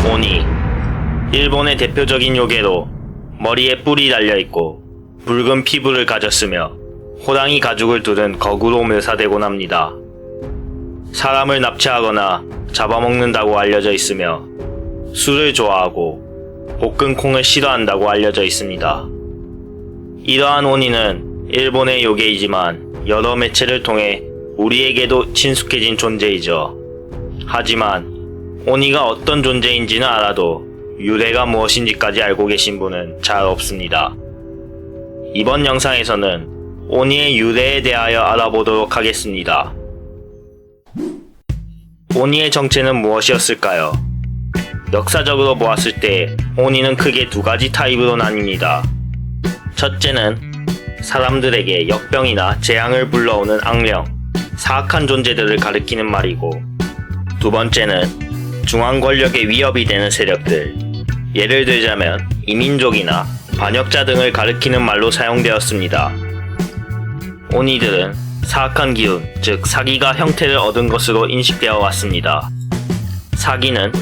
오니. 일본의 대표적인 요괴로 머리에 뿔이 달려있고 붉은 피부를 가졌으며 호랑이 가죽을 두른 거구로 묘사되곤 합니다. 사람을 납치하거나 잡아먹는다고 알려져 있으며 술을 좋아하고 볶은 콩을 싫어한다고 알려져 있습니다. 이러한 오니는 일본의 요괴이지만 여러 매체를 통해 우리에게도 친숙해진 존재이죠. 하지만 오니가 어떤 존재인지는 알아도 유래가 무엇인지까지 알고 계신 분은 잘 없습니다. 이번 영상에서는 오니의 유래에 대하여 알아보도록 하겠습니다. 오니의 정체는 무엇이었을까요? 역사적으로 보았을 때 오니는 크게 두 가지 타입으로 나뉩니다. 첫째는 사람들에게 역병이나 재앙을 불러오는 악령, 사악한 존재들을 가리키는 말이고, 두 번째는 중앙 권력의 위협이 되는 세력들, 예를 들자면 이민족이나 반역자 등을 가리키는 말로 사용되었습니다. 오니들은 사악한 기운, 즉 사기가 형태를 얻은 것으로 인식되어 왔습니다. 사기는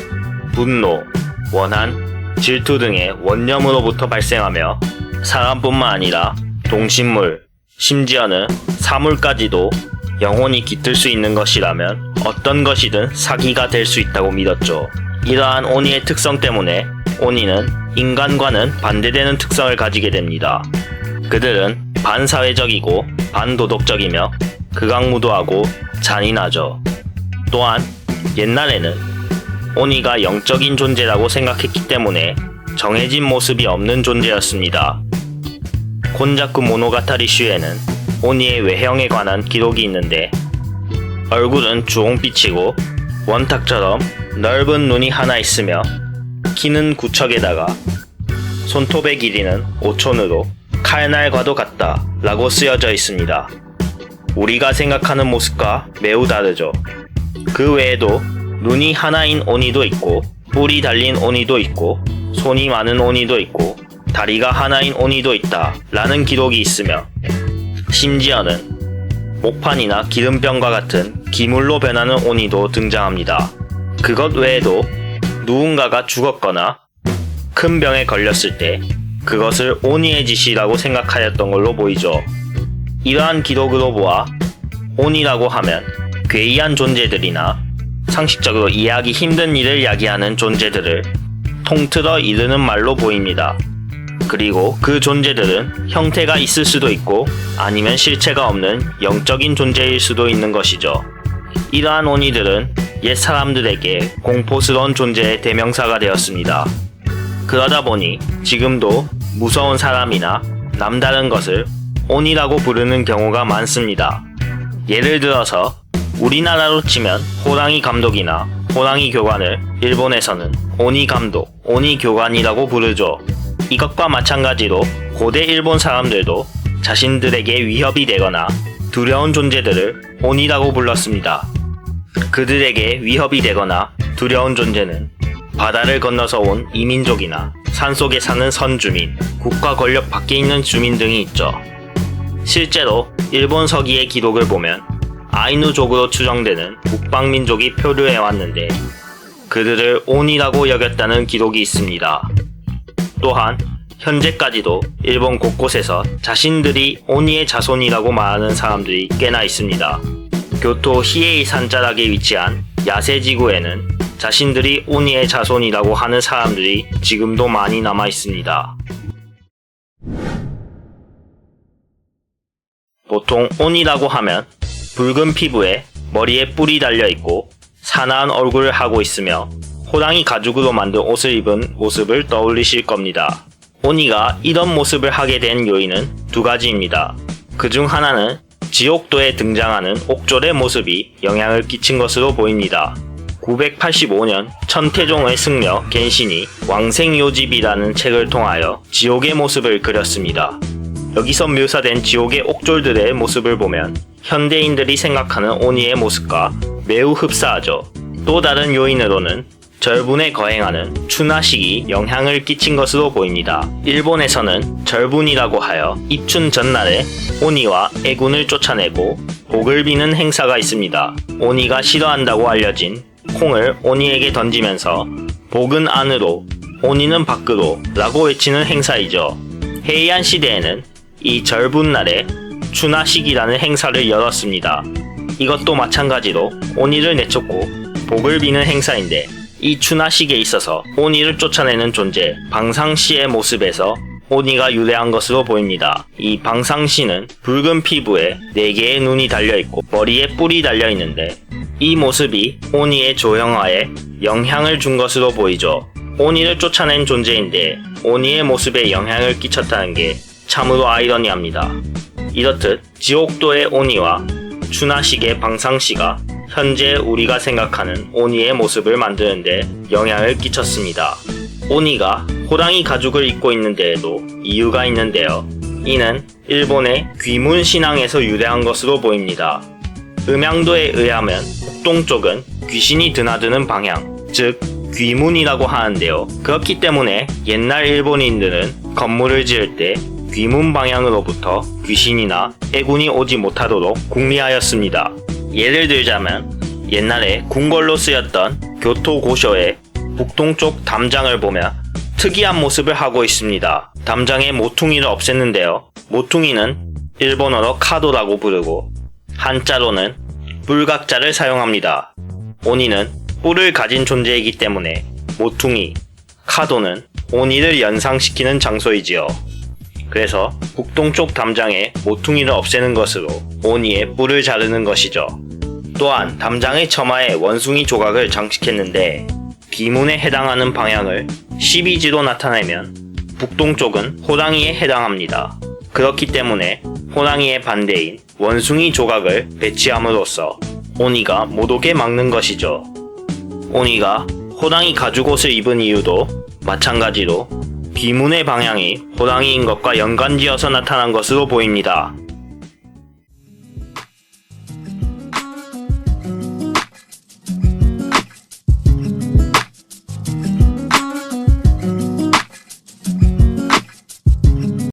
분노, 원한, 질투 등의 원념으로부터 발생하며 사람뿐만 아니라 동식물, 심지어는 사물까지도 영혼이 깃들 수 있는 것이라면 어떤 것이든 사기가 될 수 있다고 믿었죠. 이러한 오니의 특성 때문에 오니는 인간과는 반대되는 특성을 가지게 됩니다. 그들은 반사회적이고 반도덕적이며 극악무도하고 잔인하죠. 또한 옛날에는 오니가 영적인 존재라고 생각했기 때문에 정해진 모습이 없는 존재였습니다. 곤자쿠 모노가타리 슈에는 오니의 외형에 관한 기록이 있는데, 얼굴은 주홍빛이고 원탁처럼 넓은 눈이 하나 있으며 키는 9척에다가 손톱의 길이는 5촌으로 칼날과도 같다 라고 쓰여져 있습니다. 우리가 생각하는 모습과 매우 다르죠. 그 외에도 눈이 하나인 오니도 있고, 뿔이 달린 오니도 있고, 손이 많은 오니도 있고, 다리가 하나인 오니도 있다 라는 기록이 있으며, 심지어는 목판이나 기름병과 같은 기물로 변하는 오니도 등장합니다. 그것 외에도 누군가가 죽었거나 큰 병에 걸렸을 때 그것을 오니의 짓이라고 생각하였던 걸로 보이죠. 이러한 기록으로 보아 오니라고 하면 괴이한 존재들이나 상식적으로 이해하기 힘든 일을 야기하는 존재들을 통틀어 이르는 말로 보입니다. 그리고 그 존재들은 형태가 있을 수도 있고 아니면 실체가 없는 영적인 존재일 수도 있는 것이죠. 이러한 오니들은 옛 사람들에게 공포스러운 존재의 대명사가 되었습니다. 그러다 보니 지금도 무서운 사람이나 남다른 것을 오니라고 부르는 경우가 많습니다. 예를 들어서 우리나라로 치면 호랑이 감독이나 호랑이 교관을 일본에서는 오니 감독, 오니 교관이라고 부르죠. 이것과 마찬가지로 고대 일본 사람들도 자신들에게 위협이 되거나 두려운 존재들을 오니라고 불렀습니다. 그들에게 위협이 되거나 두려운 존재는 바다를 건너서 온 이민족이나 산속에 사는 선주민, 국가 권력 밖에 있는 주민 등이 있죠. 실제로 일본 서기의 기록을 보면 아이누족으로 추정되는 북방민족이 표류해 왔는데 그들을 오니라고 여겼다는 기록이 있습니다. 또한 현재까지도 일본 곳곳에서 자신들이 오니의 자손이라고 말하는 사람들이 꽤나 있습니다. 교토 히에이 산자락에 위치한 야세지구에는 자신들이 오니의 자손이라고 하는 사람들이 지금도 많이 남아 있습니다. 보통 오니라고 하면 붉은 피부에 머리에 뿔이 달려있고 사나운 얼굴을 하고 있으며 호랑이 가죽으로 만든 옷을 입은 모습을 떠올리실 겁니다. 오니가 이런 모습을 하게 된 요인은 두 가지입니다. 그중 하나는 지옥도에 등장하는 옥졸의 모습이 영향을 끼친 것으로 보입니다. 985년 천태종의 승려 겐신이 왕생요집이라는 책을 통하여 지옥의 모습을 그렸습니다. 여기서 묘사된 지옥의 옥졸들의 모습을 보면 현대인들이 생각하는 오니의 모습과 매우 흡사하죠. 또 다른 요인으로는 절분에 거행하는 추나식이 영향을 끼친 것으로 보입니다. 일본에서는 절분이라고 하여 입춘 전날에 오니와 애군을 쫓아내고 복을 비는 행사가 있습니다. 오니가 싫어한다고 알려진 콩을 오니에게 던지면서 복은 안으로, 오니는 밖으로 라고 외치는 행사이죠. 해이안 시대에는 이 절분날에 추나식이라는 행사를 열었습니다. 이것도 마찬가지로 오니를 내쫓고 복을 비는 행사인데, 이 추나식에 있어서 오니를 쫓아내는 존재 방상시의 모습에서 오니가 유래한 것으로 보입니다. 이 방상시는 붉은 피부에 4개의 눈이 달려있고 머리에 뿔이 달려있는데, 이 모습이 오니의 조형화에 영향을 준 것으로 보이죠. 오니를 쫓아낸 존재인데 오니의 모습에 영향을 끼쳤다는 게 참으로 아이러니합니다. 이렇듯 지옥도의 오니와 추나식의 방상시가 현재 우리가 생각하는 오니의 모습을 만드는데 영향을 끼쳤습니다. 오니가 호랑이 가죽을 입고 있는 데에도 이유가 있는데요. 이는 일본의 귀문 신앙에서 유래한 것으로 보입니다. 음양도에 의하면 북동쪽은 귀신이 드나드는 방향, 즉 귀문이라고 하는데요. 그렇기 때문에 옛날 일본인들은 건물을 지을 때 귀문 방향으로부터 귀신이나 애군이 오지 못하도록 궁리하였습니다. 예를 들자면 옛날에 궁궐로 쓰였던 교토고쇼의 북동쪽 담장을 보면 특이한 모습을 하고 있습니다. 담장의 모퉁이를 없앴는데요. 모퉁이는 일본어로 카도라고 부르고 한자로는 뿔각자를 사용합니다. 오니는 뿔을 가진 존재이기 때문에 모퉁이, 카도는 오니를 연상시키는 장소이지요. 그래서 북동쪽 담장에 모퉁이를 없애는 것으로 오니의 뿔을 자르는 것이죠. 또한 담장의 처마에 원숭이 조각을 장식했는데, 귀문에 해당하는 방향을 12지로 나타내면 북동쪽은 호랑이에 해당합니다. 그렇기 때문에 호랑이의 반대인 원숭이 조각을 배치함으로써 오니가 못 오게 막는 것이죠. 오니가 호랑이 가죽옷을 입은 이유도 마찬가지로 귀문의 방향이 호랑이인 것과 연관지어서 나타난 것으로 보입니다.